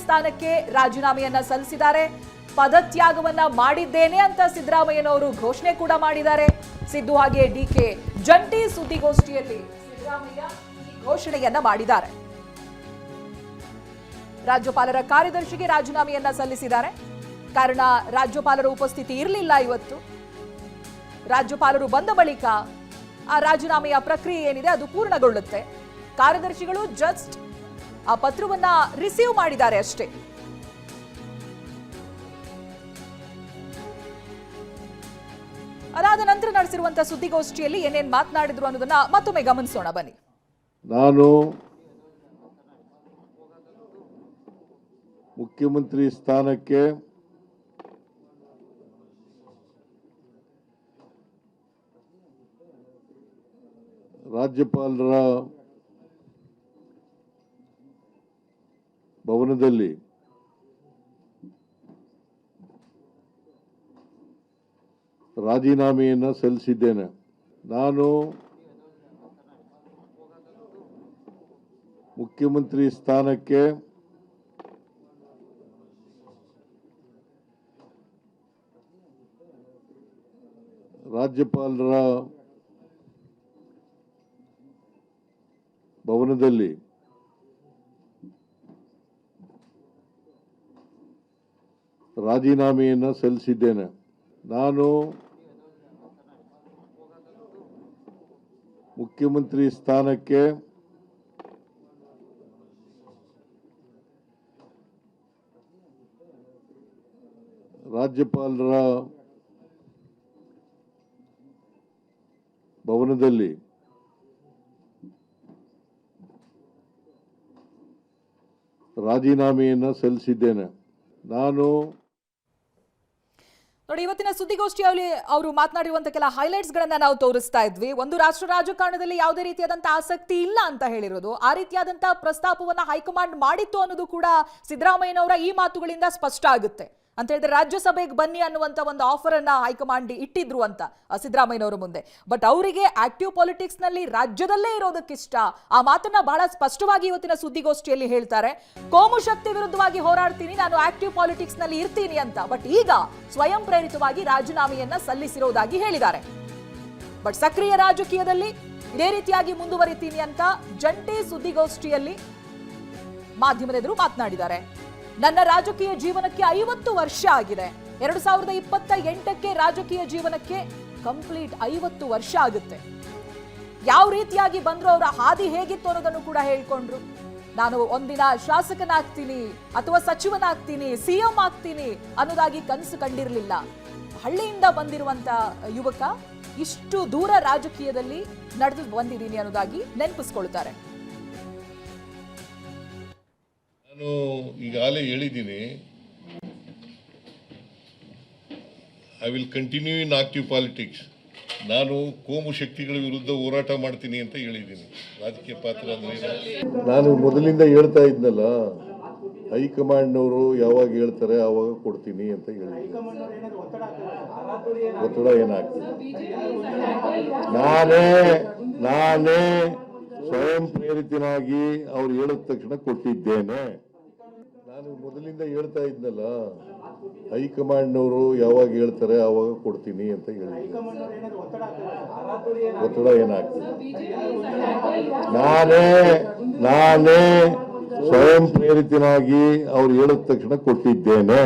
ಸ್ಥಾನಕ್ಕೆ ರಾಜೀನಾಮೆಯನ್ನ ಸಲ್ಲಿಸಿದ್ದಾರೆ. ಪದತ್ಯಾಗವನ್ನ ಮಾಡಿದ್ದೇನೆ ಅಂತ ಸಿದ್ದರಾಮಯ್ಯನವರು ಘೋಷಣೆ ಕೂಡ ಮಾಡಿದ್ದಾರೆ. ಸಿದ್ದು ಹಾಗೆ ಡಿಕೆ ಜಂಟಿ ಸುದ್ದಿಗೋಷ್ಠಿಯಲ್ಲಿ ಸಿದ್ದರಾಮಯ್ಯ ಈ ಘೋಷಣೆಯನ್ನ ಮಾಡಿದ್ದಾರೆ. ರಾಜ್ಯಪಾಲರ ಕಾರ್ಯದರ್ಶಿಗೆ ರಾಜೀನಾಮೆಯನ್ನ ಸಲ್ಲಿಸಿದ್ದಾರೆ. ಕಾರಣ ರಾಜ್ಯಪಾಲರ ಉಪಸ್ಥಿತಿ ಇರಲಿಲ್ಲ ಇವತ್ತು. ರಾಜ್ಯಪಾಲರು ಬಂದ ಬಳಿಕ ಆ ರಾಜೀನಾಮೆಯ ಪ್ರಕ್ರಿಯೆ ಏನಿದೆ ಅದು ಪೂರ್ಣಗೊಳ್ಳುತ್ತೆ. ಕಾರ್ಯದರ್ಶಿಗಳು ಜಸ್ಟ್ ಆ ಪತ್ರವನ್ನ ರಿಸೀವ್ ಮಾಡಿದ್ದಾರೆ ಅಷ್ಟೇ. ಅದಾದ ನಂತರ ನಡೆಸಿರುವಂತಹ ಸುದ್ದಿಗೋಷ್ಠಿಯಲ್ಲಿ ಏನೇನ್ ಮಾತನಾಡಿದ್ರು ಅನ್ನೋದನ್ನ ಮತ್ತೊಮ್ಮೆ ಗಮನಿಸೋಣ ಬನ್ನಿ. ನಾನು ಮುಖ್ಯಮಂತ್ರಿ ಸ್ಥಾನಕ್ಕೆ ರಾಜ್ಯಪಾಲರ ಭವನದಲ್ಲಿ ರಾಜೀನಾಮೆಯನ್ನು ಸಲ್ಲಿಸಿದ್ದೇನೆ. ನಾನು ಮುಖ್ಯಮಂತ್ರಿ ಸ್ಥಾನಕ್ಕೆ ರಾಜ್ಯಪಾಲರ ಭವನದಲ್ಲಿ ರಾಜೀನಾಮೆಯನ್ನು ಸಲ್ಲಿಸಿದ್ದೇನೆ. ನಾನು ಮುಖ್ಯಮಂತ್ರಿ ಸ್ಥಾನಕ್ಕೆ ರಾಜ್ಯಪಾಲರ ಭವನದಲ್ಲಿ ರಾಜೀನಾಮೆಯನ್ನು ಸಲ್ಲಿಸಿದ್ದೇನೆ. ನಾನು ನೋಡಿ, ಇವತ್ತಿನ ಸುದ್ದಿಗೋಷ್ಠಿಯಲ್ಲಿ ಅವರು ಮಾತನಾಡಿರುವಂತಹ ಕೆಲ ಹೈಲೈಟ್ಸ್ ಗಳನ್ನ ನಾವು ತೋರಿಸ್ತಾ ಇದ್ವಿ. ಒಂದು, ರಾಷ್ಟ್ರ ರಾಜಕಾರಣದಲ್ಲಿ ಯಾವುದೇ ರೀತಿಯಾದಂತಹ ಆಸಕ್ತಿ ಇಲ್ಲ ಅಂತ ಹೇಳಿರೋದು. ಆ ರೀತಿಯಾದಂತಹ ಪ್ರಸ್ತಾಪವನ್ನ ಹೈಕಮಾಂಡ್ ಮಾಡಿತ್ತು ಅನ್ನೋದು ಕೂಡ ಸಿದ್ದರಾಮಯ್ಯನವರ ಈ ಮಾತುಗಳಿಂದ ಸ್ಪಷ್ಟ ಆಗುತ್ತೆ. ಅಂತ ಹೇಳಿದ್ರೆ ರಾಜ್ಯಸಭೆಗೆ ಬನ್ನಿ ಅನ್ನುವಂತ ಒಂದು ಆಫರ್ ಅನ್ನ ಹೈಕಮಾಂಡ್ ಇಟ್ಟಿದ್ರು ಅಂತ ಸಿದ್ದರಾಮಯ್ಯನವರ ಮುಂದೆ. ಬಟ್ ಅವರಿಗೆ ಆಕ್ಟಿವ್ ಪಾಲಿಟಿಕ್ಸ್ ನಲ್ಲಿ ರಾಜ್ಯದಲ್ಲೇ ಇರೋದಕ್ಕಿಷ್ಟ. ಆ ಮಾತನ್ನ ಬಹಳ ಸ್ಪಷ್ಟವಾಗಿ ಇವತ್ತಿನ ಸುದ್ದಿಗೋಷ್ಠಿಯಲ್ಲಿ ಹೇಳ್ತಾರೆ. ಕೋಮು ಶಕ್ತಿ ವಿರುದ್ಧವಾಗಿ ಹೋರಾಡ್ತೀನಿ, ನಾನು ಆಕ್ಟಿವ್ ಪಾಲಿಟಿಕ್ಸ್ ನಲ್ಲಿ ಇರ್ತೀನಿ ಅಂತ. ಬಟ್ ಈಗ ಸ್ವಯಂ ಪ್ರೇರಿತವಾಗಿ ರಾಜೀನಾಮೆಯನ್ನ ಸಲ್ಲಿಸಿರೋದಾಗಿ ಹೇಳಿದ್ದಾರೆ. ಬಟ್ ಸಕ್ರಿಯ ರಾಜಕೀಯದಲ್ಲಿ ಇದೇ ರೀತಿಯಾಗಿ ಮುಂದುವರಿತೀನಿ ಅಂತ ಜಂಟಿ ಸುದ್ದಿಗೋಷ್ಠಿಯಲ್ಲಿ ಮಾಧ್ಯಮದ ಎದುರು ಮಾತನಾಡಿದ್ದಾರೆ. ನನ್ನ ರಾಜಕೀಯ ಜೀವನಕ್ಕೆ 50 ವರ್ಷ ಆಗಿದೆ. 2028ಕ್ಕೆ ರಾಜಕೀಯ ಜೀವನಕ್ಕೆ ಕಂಪ್ಲೀಟ್ 50 ವರ್ಷ ಆಗುತ್ತೆ. ಯಾವ ರೀತಿಯಾಗಿ ಬಂದ್ರು, ಅವರ ಹಾದಿ ಹೇಗಿತ್ತು ಅನ್ನೋದನ್ನು ಕೂಡ ಹೇಳ್ಕೊಂಡ್ರು. ನಾನು ಒಂದಿನ ಶಾಸಕನಾಗ್ತೀನಿ ಅಥವಾ ಸಚಿವನಾಗ್ತೀನಿ, ಸಿಎಂ ಆಗ್ತೀನಿ ಅನ್ನೋದಾಗಿ ಕನಸು ಕಂಡಿರಲಿಲ್ಲ. ಹಳ್ಳಿಯಿಂದ ಬಂದಿರುವಂತ ಯುವಕ ಇಷ್ಟು ದೂರ ರಾಜಕೀಯದಲ್ಲಿ ನಡೆದು ಬಂದಿದ್ದೀನಿ ಅನ್ನೋದಾಗಿ ನೆನಪಿಸ್ಕೊಳ್ತಾರೆ. ನಾನು ಈಗಾಗಲೇ ಹೇಳಿದ್ದೀನಿ, I will continue in active politics. ನಾನು ಕೋಮು ಶಕ್ತಿಗಳ ವಿರುದ್ಧ ಹೋರಾಟ ಮಾಡ್ತೀನಿ ಅಂತ ಹೇಳಿದ್ದೀನಿ. ರಾಜಕೀಯ ಪಾತ್ರ ಅಂದ್ರೆ ನಾನು ಮೊದಲಿಂದ ಹೇಳ್ತಾ ಇದ್ನಲ್ಲ, ಹೈಕಮಾಂಡ್ನವರು ಯಾವಾಗ ಹೇಳ್ತಾರೆ ಆವಾಗ ಕೊಡ್ತೀನಿ ಅಂತ ಹೇಳಿದ್ದೀನಿ. ಒತ್ತಡ ಏನಾಗ್ತದೆ? ನಾನೇ ಸ್ವಯಂ ಪ್ರೇರಿತನಾಗಿ ಅವ್ರು ಹೇಳಿದ ತಕ್ಷಣ ಕೊಟ್ಟಿದ್ದೇನೆ. ನಾನು ಮೊದಲಿಂದ ಹೇಳ್ತಾ ಇದ್ನಲ್ಲ, ಹೈಕಮಾಂಡ್ನವರು ಯಾವಾಗ ಹೇಳ್ತಾರೆ ಆವಾಗ ಕೊಡ್ತೀನಿ ಅಂತ ಹೇಳಿದ್ದೀನಿ. ಒತ್ತಡ ಏನಾಗ್ತದೆ? ನಾನೇ ಸ್ವಯಂ ಪ್ರೇರಿತನಾಗಿ ಅವ್ರು ಹೇಳಿದ ತಕ್ಷಣ ಕೊಟ್ಟಿದ್ದೇನೆ.